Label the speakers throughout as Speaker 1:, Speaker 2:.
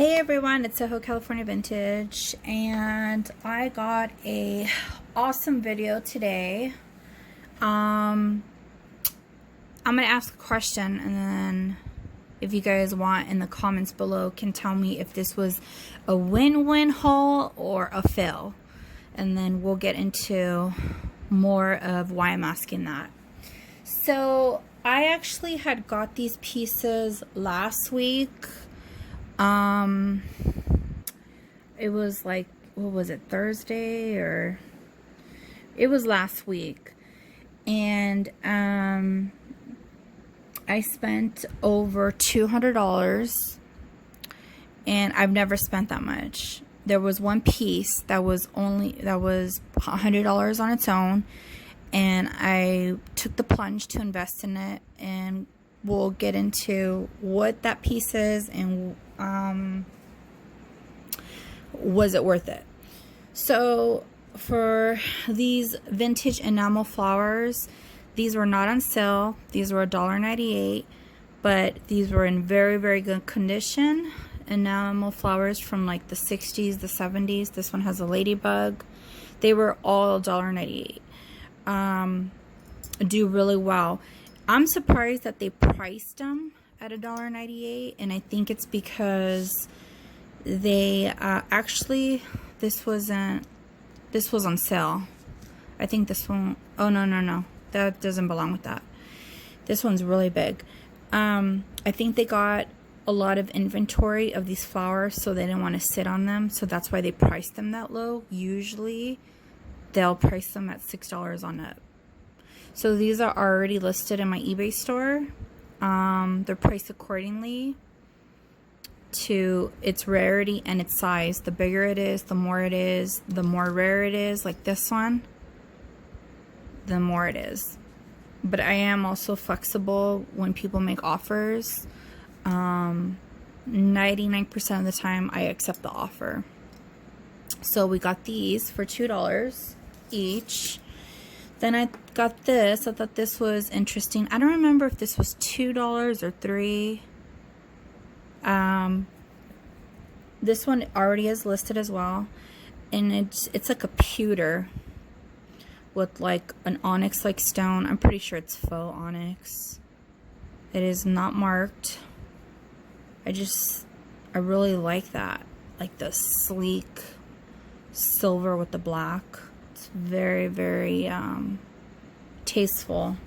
Speaker 1: Hey everyone, it's SohoCalifornia Vintage, and I got a awesome video today. I'm gonna ask a question, and then if you guys want in the comments below can tell me if this was a win-win haul or a fail, and then we'll get into more of why I'm asking that. So I actually had got these pieces last week. It was like, what was it, Thursday, or it was last week, and I spent over $200, and I've never spent that much. There was one piece that was $100 on its own, and I took the plunge to invest in it, and we'll get into what that piece is and was it worth it. So for these vintage enamel flowers, these were not on sale. These were $1.98, but these were in very, very good condition. Enamel flowers from like the 60s, the 70s. This one has a ladybug. They were all $1.98. Do really well. I'm surprised that they priced them at $1.98, and I think it's because they actually, this was on sale. I think this one, oh no, that doesn't belong with that. This one's really big. I think they got a lot of inventory of these flowers, so they didn't want to sit on them, so that's why they priced them that low. Usually they'll price them at $6 on up. So these are already listed in my eBay store. They're priced accordingly to its rarity and its size. The bigger it is, the more it is. The more rare it is, like this one, the more it is. But I am also flexible when people make offers. 99% of the time I accept the offer. So we got these for $2 each. Then I got this. I thought this was interesting. I don't remember if this was $2 or $3. This one already is listed as well, and it's like a pewter with like an onyx like stone. I'm pretty sure it's faux onyx. It is not marked. I really like that, like the sleek silver with the black. It's very, very tasteful.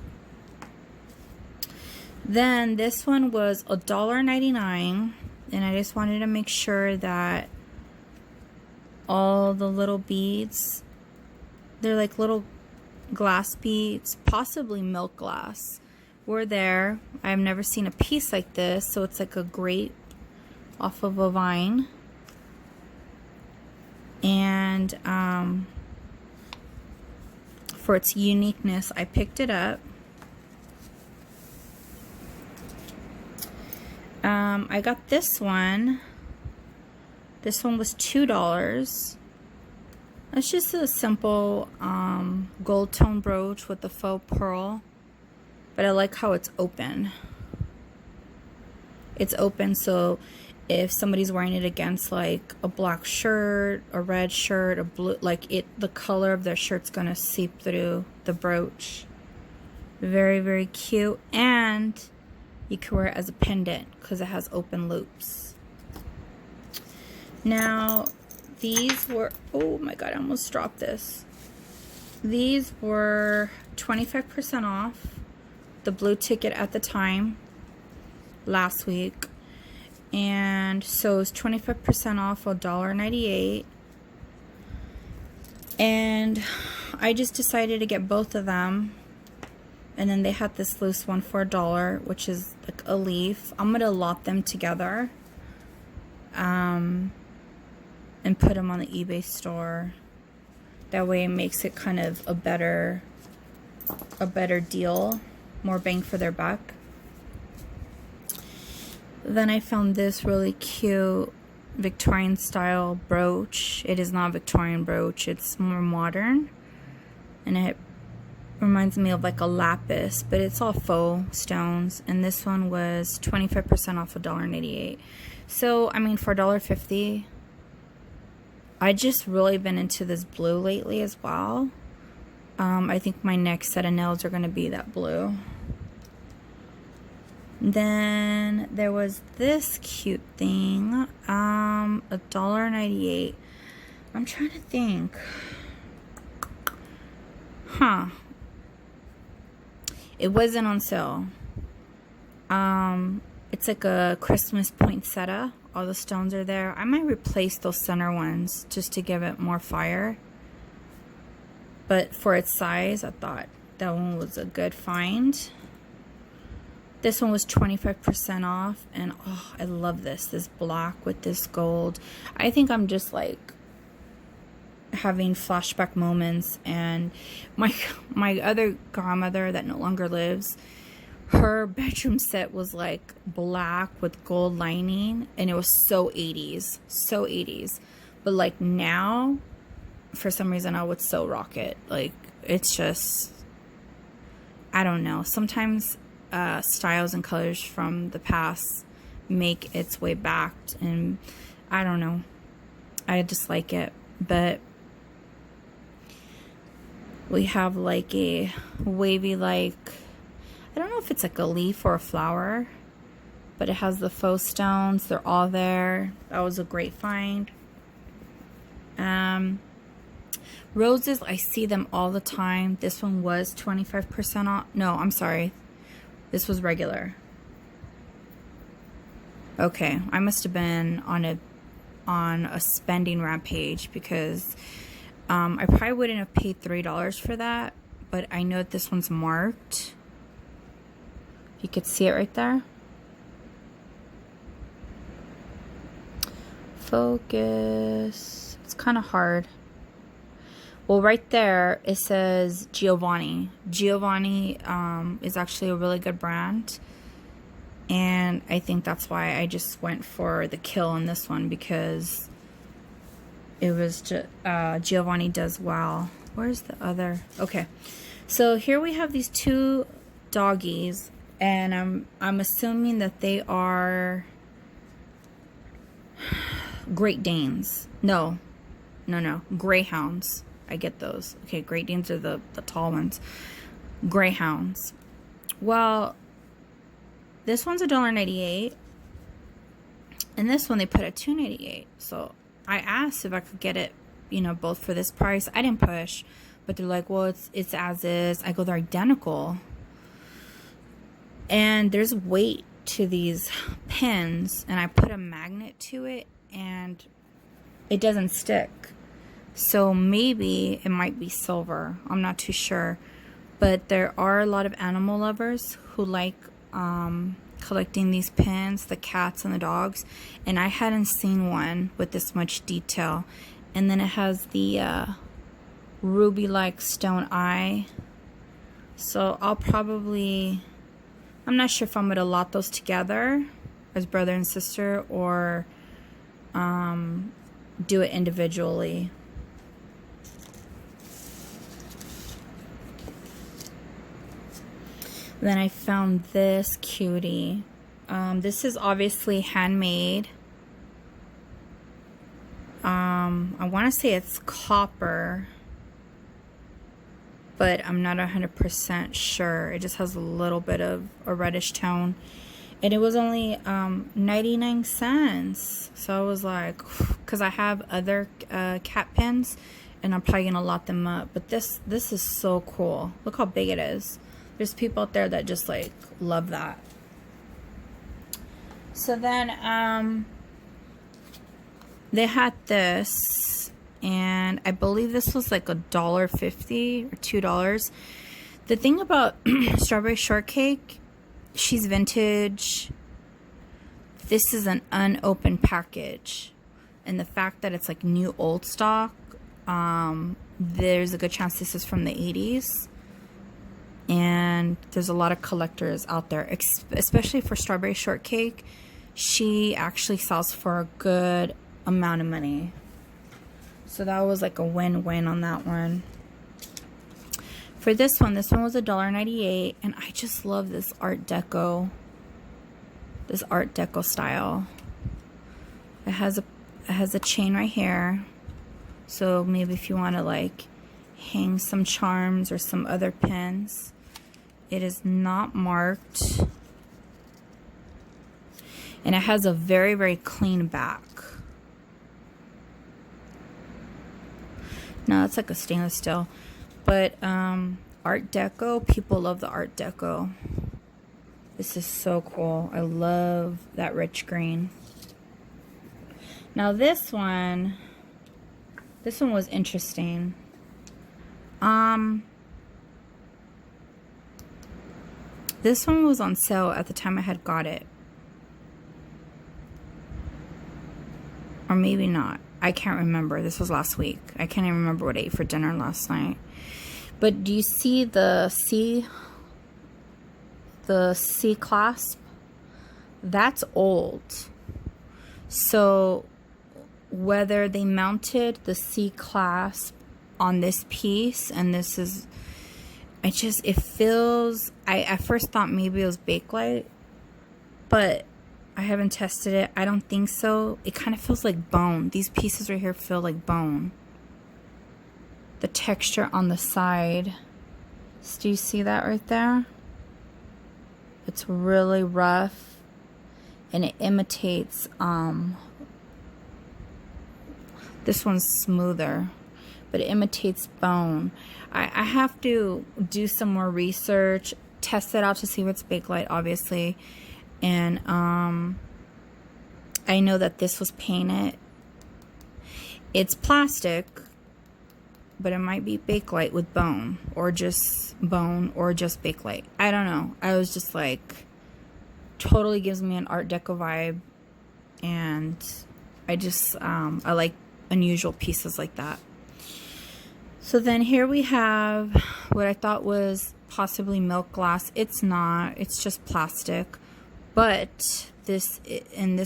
Speaker 1: Then this one was $1.99, and I just wanted to make sure that all the little beads, they're like little glass beads, possibly milk glass, were there. I've never seen a piece like this, so it's like a grape off of a vine. And for its uniqueness, I picked it up. I got this one. This one was $2. It's just a simple gold tone brooch with the faux pearl, but I like how it's open. It's open, so if somebody's wearing it against like a black shirt, a red shirt, a blue, like the color of their shirt's gonna seep through the brooch. Very, very cute, and you can wear it as a pendant because it has open loops. Now, these were, oh my god, I almost dropped this. These were 25% off the blue ticket at the time, last week. And so it's 25% off, $1.98. And I just decided to get both of them. And then they had this loose one for $1, which is like a leaf. I'm gonna lot them together and put them on the eBay store. That way it makes it kind of a better deal, more bang for their buck. Then I found this really cute Victorian style brooch. It is not Victorian brooch, it's more modern, and it reminds me of like a lapis, but it's all faux stones. And this one was 25% off $1.88. So I mean, for $1.50, I just really been into this blue lately as well. I think my next set of nails are gonna be that blue. Then there was this cute thing, $1.98. I'm trying to think. Huh. It wasn't on sale. It's like a Christmas poinsettia. All the stones are there. I might replace those center ones just to give it more fire. But for its size, I thought that one was a good find. This one was 25% off, and oh, I love this black with this gold. I think I'm just like having flashback moments. And my other grandmother that no longer lives, her bedroom set was like black with gold lining, and it was so 80s, so 80s. But like now, for some reason, I would so rock it. Like, it's just, I don't know, sometimes styles and colors from the past make its way back, and I don't know, I just like it. But we have like a wavy, like, I don't know if it's like a leaf or a flower, but it has the faux stones. They're all there. That was a great find. Roses, I see them all the time. This one was 25% off. No, I'm sorry. This was regular. Okay, I must have been on a spending rampage, because I probably wouldn't have paid $3 for that, but I know that this one's marked. You could see it right there. Focus. It's kind of hard. Well, right there, it says Giovanni. Giovanni is actually a really good brand. And I think that's why I just went for the kill on this one, because it was just, Giovanni does well. Where's the other? Okay. So here we have these two doggies, and I'm assuming that they are Great Danes. No, Greyhounds. I get those. Okay, Great Danes are the tall ones. Greyhounds. Well, this one's $1.98, and this one they put at $2.98. So I asked if I could get it, you know, both for this price. I didn't push, but they're like, well, it's as is. I go, they're identical, and there's weight to these pins, and I put a magnet to it, and it doesn't stick. So maybe it might be silver. I'm not too sure. But there are a lot of animal lovers who like collecting these pins, the cats and the dogs. And I hadn't seen one with this much detail. And then it has the ruby-like stone eye. So I'll probably, I'm not sure if I'm going to lot those together as brother and sister, or do it individually. Then I found this cutie. This is obviously handmade. I want to say it's copper, but I'm not 100% sure. It just has a little bit of a reddish tone. And it was only 99 cents. So I was like, because I have other cat pins, and I'm probably going to lot them up. But this is so cool. Look how big it is. There's people out there that just like love that. So then they had this, and I believe this was like $1.50 or $2. The thing about strawberry shortcake, she's vintage. This is an unopened package, and the fact that it's like new old stock, there's a good chance this is from the 80s. And there's a lot of collectors out there, especially for strawberry shortcake. She actually sells for a good amount of money. So that was like a win-win on that one. For this one was $1.98, and I just love this Art Deco style. It has a chain right here, so maybe if you want to like hang some charms or some other pins. It is not marked, and it has a very, very clean back. No, it's like a stainless steel. But Art Deco, people love the Art Deco. This is so cool. I love that rich green. Now this one was interesting. This one was on sale at the time I had got it. Or maybe not. I can't remember. This was last week. I can't even remember what I ate for dinner last night. But do you see the C clasp? That's old. So whether they mounted the C clasp on this piece, and this is, it feels, I at first thought maybe it was Bakelite, but I haven't tested it. I don't think so. It kind of feels like bone. These pieces right here feel like bone. The texture on the side. Do you see that right there? It's really rough, and it imitates, this one's smoother, but it imitates bone. I have to do some more research, test it out to see what's Bakelite, obviously. And I know that this was painted. It's plastic, but it might be Bakelite with bone, or just Bakelite. I don't know. I was just like, totally gives me an Art Deco vibe, and I just I like unusual pieces like that. So then here we have what I thought was possibly milk glass. It's not. It's just plastic. But this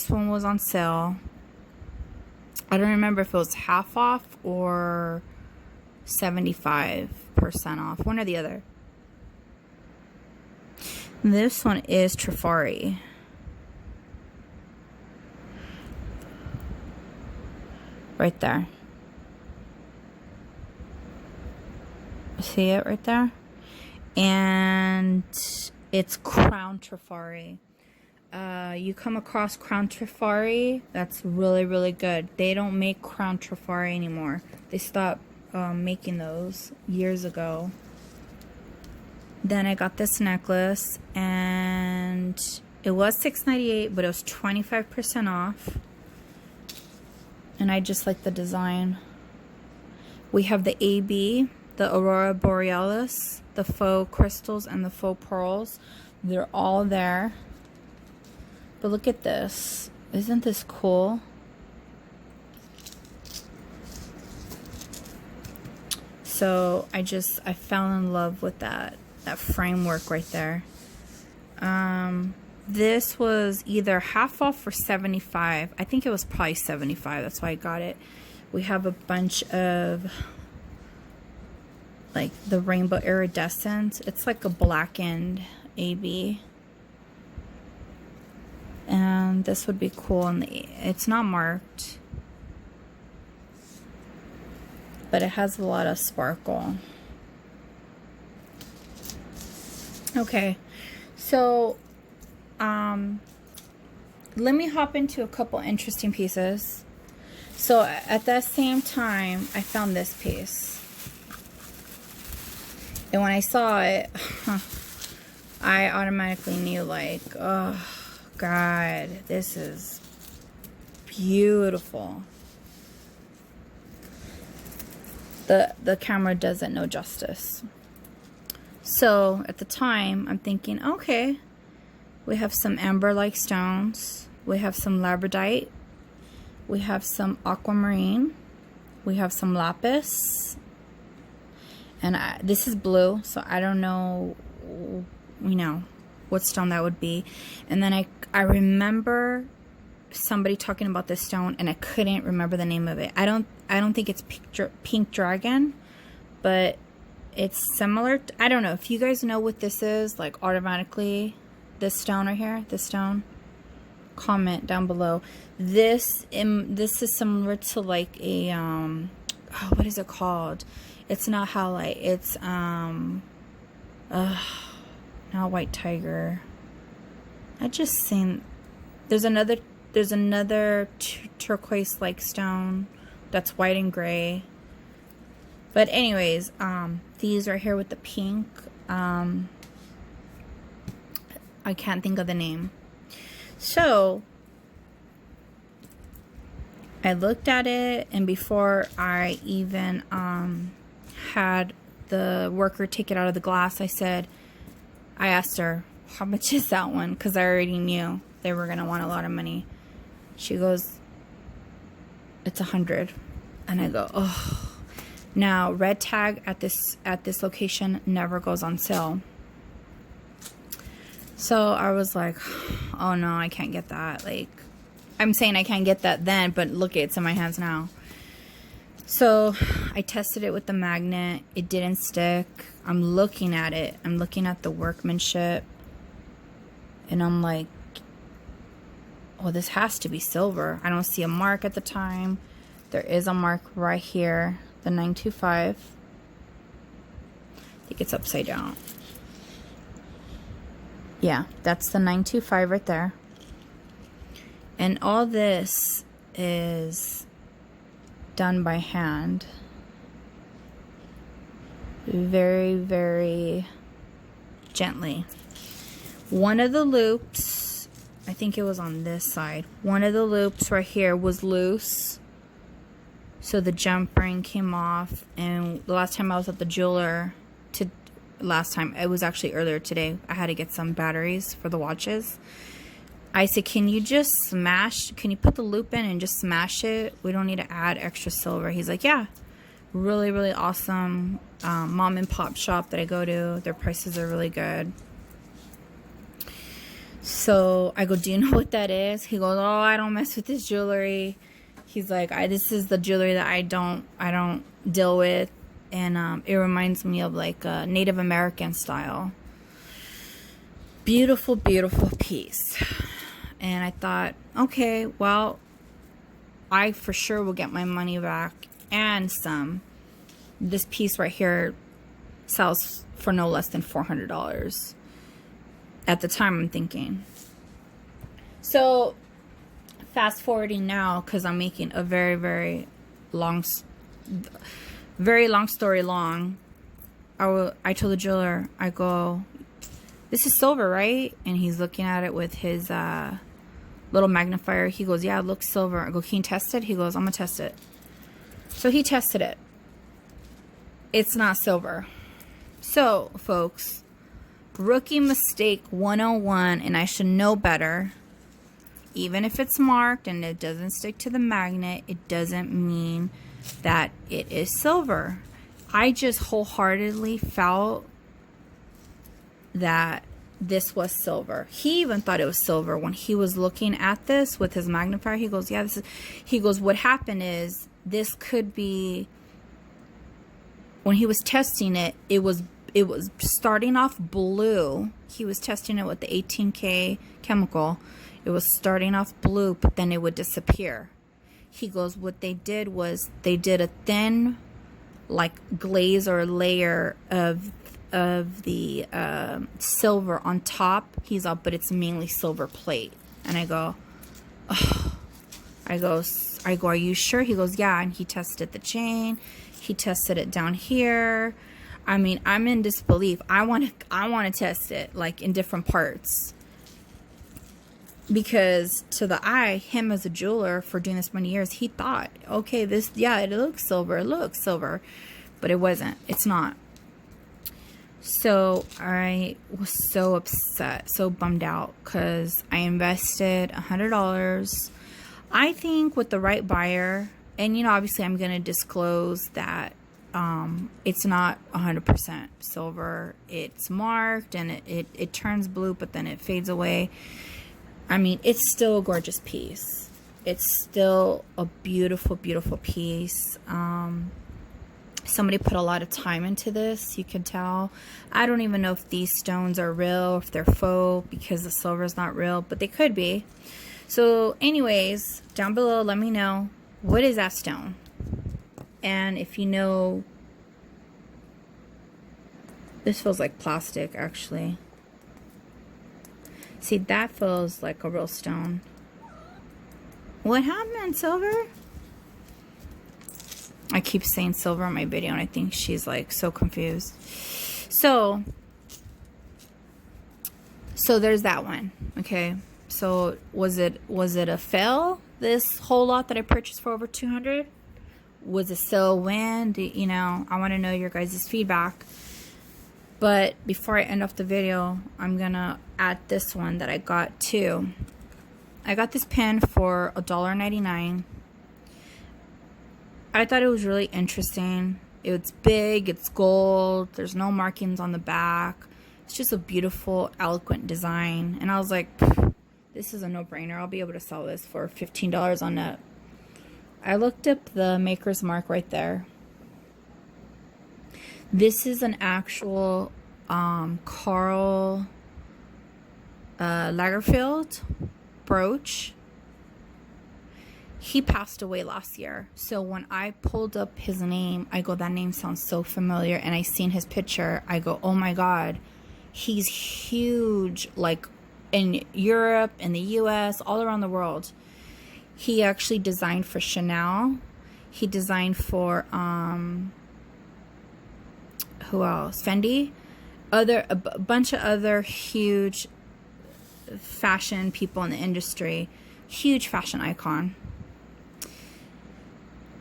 Speaker 1: one was on sale. I don't remember if it was half off or 75% off. One or the other. This one is Trifari. Right there. See it right there? And it's Crown Trifari. You come across Crown Trifari, that's really, really good. They don't make Crown Trifari anymore. They stopped making those years ago. Then I got this necklace, and it was $6.98, but it was 25% off. And I just like the design. We have the AB, the Aurora Borealis, the faux crystals, and the faux pearls. They're all there. But look at this. Isn't this cool? So I fell in love with that framework right there. This was either half off for 75. I think it was probably 75. That's why I got it. We have a bunch of like the rainbow iridescent. It's like a blackened AB. And this would be cool, and it's not marked, but it has a lot of sparkle. Okay, so let me hop into a couple interesting pieces. So at that same time, I found this piece, and when I saw it, I automatically knew, like, oh God, this is beautiful. The camera does it no justice. So at the time, I'm thinking, okay, we have some amber-like stones, we have some labradite, we have some aquamarine, we have some lapis, and this is blue, so I don't know, what stone that would be. And then I remember somebody talking about this stone, and I couldn't remember the name of it. I don't think it's pink dragon, but It's similar to, I don't know if you guys know what this is, like automatically, this stone right here, this stone, comment down below. This is similar to like a oh, what is it called? It's not halite, it's not white tiger. I just seen there's another turquoise like stone that's white and gray. But anyways, these right here with the pink, I can't think of the name. So I looked at it, and before I even had the worker take it out of the glass, I asked her, how much is that one? Because I already knew they were going to want a lot of money. She goes, it's $100. And I go, oh. Now, red tag at this location never goes on sale. So I was like, oh no, I can't get that. Like, I'm saying I can't get that then, but look, it's in my hands now. So I tested it with the magnet. It didn't stick. I'm looking at it. I'm looking at the workmanship. And I'm like, oh, this has to be silver. I don't see a mark at the time. There is a mark right here. The 925. I think it's upside down. Yeah, that's the 925 right there. And all this is done by hand. Very, very gently. One of the loops, I think it was on this side. One of the loops right here was loose. So the jump ring came off, and the last time I was at the jeweler, it was actually earlier today, I had to get some batteries for the watches. I said, can you put the loop in and just smash it? We don't need to add extra silver. He's like, yeah. Really, really awesome mom and pop shop that I go to. Their prices are really good. So I go, do you know what that is? He goes, oh, I don't mess with this jewelry. He's like, this is the jewelry that I don't deal with, and it reminds me of like a Native American style. Beautiful, beautiful piece. And I thought, okay, well, I for sure will get my money back and some. This piece right here sells for no less than $400. At the time, I'm thinking. So fast forwarding now, because I'm making a very, very long story long. I told the jeweler, I go, this is silver, right? And he's looking at it with his little magnifier. He goes, yeah, it looks silver. I go, can you test it? He goes, I'm gonna test it. So he tested it. It's not silver. So folks, rookie mistake 101, and I should know better. Even if it's marked and it doesn't stick to the magnet, it doesn't mean that it is silver. I just wholeheartedly felt that this was silver. He even thought it was silver when he was looking at this with his magnifier. He goes, yeah, he goes, what happened is this could be, when he was testing it, it was starting off blue. He was testing it with the 18K chemical. It was starting off blue, but then it would disappear. He goes, what they did was they did a thin, like, glaze or layer of the silver on top. He's up, but it's mainly silver plate. And I go, oh. I go, are you sure? He goes, yeah. And he tested the chain. He tested it down here. I mean, I'm in disbelief. I want to test it, like, in different parts. Because to the eye, him as a jeweler for doing this many years, he thought, okay, this, yeah, it looks silver. It looks silver. But it wasn't. It's not. So I was so upset, so bummed out, because I invested $100. I think with the right buyer, and, you know, obviously I'm going to disclose that it's not 100% silver. It's marked, and it turns blue, but then it fades away. I mean, it's still a gorgeous piece. It's still a beautiful, beautiful piece. Somebody put a lot of time into this, you can tell. I don't even know if these stones are real, if they're faux, because the silver is not real, but they could be. So anyways, down below, let me know, what is that stone? And if you know, this feels like plastic, actually. See, that feels like a real stone. What happened, silver? I keep saying silver in my video, and I think she's like so confused. So there's that one. Okay. So was it a fail, this whole lot that I purchased for over 200? Was it still a win? You know, I want to know your guys' feedback. But before I end off the video, I'm gonna add this one that I got too. I got this pen for $1.99. I thought it was really interesting. It's big, it's gold, there's no markings on the back. It's just a beautiful, eloquent design. And I was like, this is a no-brainer. I'll be able to sell this for $15 on net. I looked up the maker's mark right there. This is an actual Karl Lagerfeld brooch. He passed away last year. So when I pulled up his name, I go, that name sounds so familiar. And I seen his picture. I go, oh my God. He's huge, like in Europe, in the US, all around the world. He actually designed for Chanel. He designed for, who else? Fendi. A bunch of other huge fashion people in the industry. Huge fashion icon.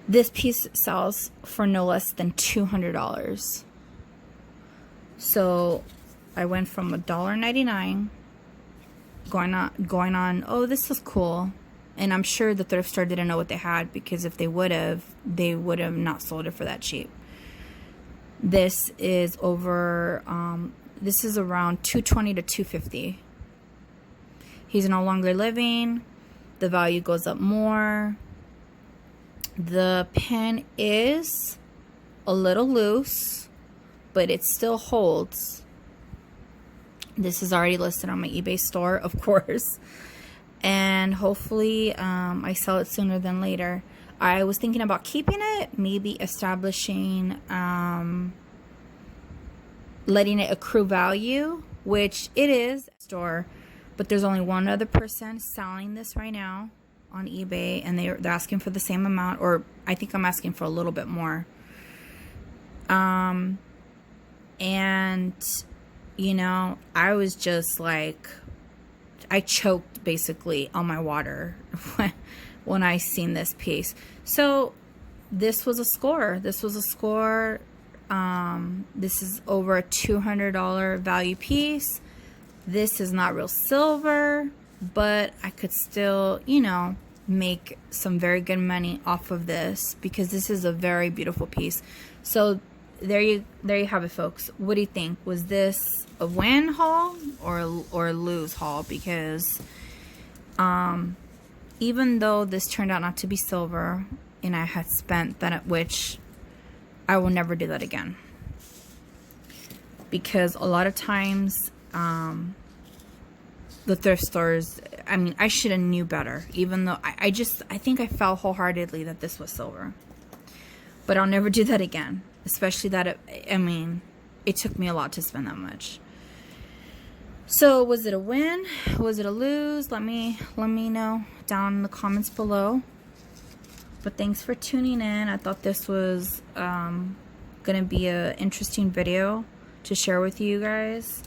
Speaker 1: This piece sells for no less than $200. So I went from $1.99 going on, oh, this is cool. And I'm sure the thrift store didn't know what they had, because if they would have not sold it for that cheap. This is over, this is around $220 to $250. He's no longer living. The value goes up more. The pen is a little loose, but it still holds. This is already listed on my eBay store, of course. And hopefully I sell it sooner than later. I was thinking about keeping it, maybe establishing, letting it accrue value, which it is store, but there's only one other person selling this right now on eBay, and they're asking for the same amount, or I think I'm asking for a little bit more. And you know, I was just like, I choked basically on my water when I seen this piece. So this was a score. This was a score. This is over a $200 value piece. This is not real silver, but I could still, you know, make some very good money off of this, because this is a very beautiful piece. So there you have it, folks. What do you think? Was this a win haul or a lose haul? Because even though this turned out not to be silver, and I had spent that, at which I will never do that again, because a lot of times the thrift stores, I mean, I should have knew better, even though I think I felt wholeheartedly that this was silver. But I'll never do that again, especially that it took me a lot to spend that much. So was it a win? Was it a lose? Let me know down in the comments below. But thanks for tuning in. I thought this was gonna be an interesting video to share with you guys.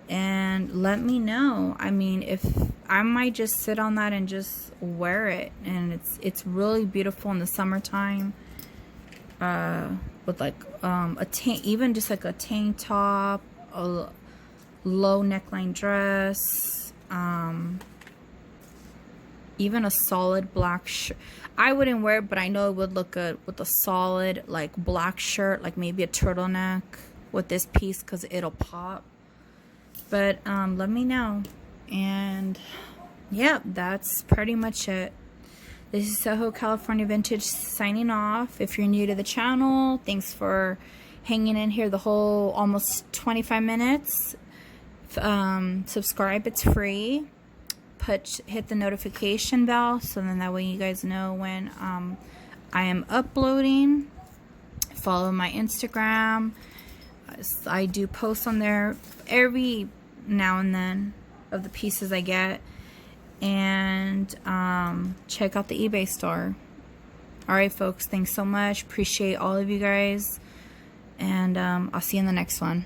Speaker 1: And let me know. I mean, if I might just sit on that and just wear it, and it's really beautiful in the summertime. With like a tank, even just like a tank top, a low neckline dress, even a solid black shirt. I wouldn't wear it, but I know it would look good with a solid like black shirt, like maybe a turtleneck with this piece, because it'll pop. But let me know. And yeah, that's pretty much it. This is Soho California Vintage signing off. If you're new to the channel, thanks for hanging in here the whole almost 25 minutes. Subscribe, it's free. Hit the notification bell so then that way you guys know when I am uploading. Follow my Instagram. I do post on there every now and then of the pieces I get. And check out the eBay store. Alright folks, thanks so much. Appreciate all of you guys. And I'll see you in the next one.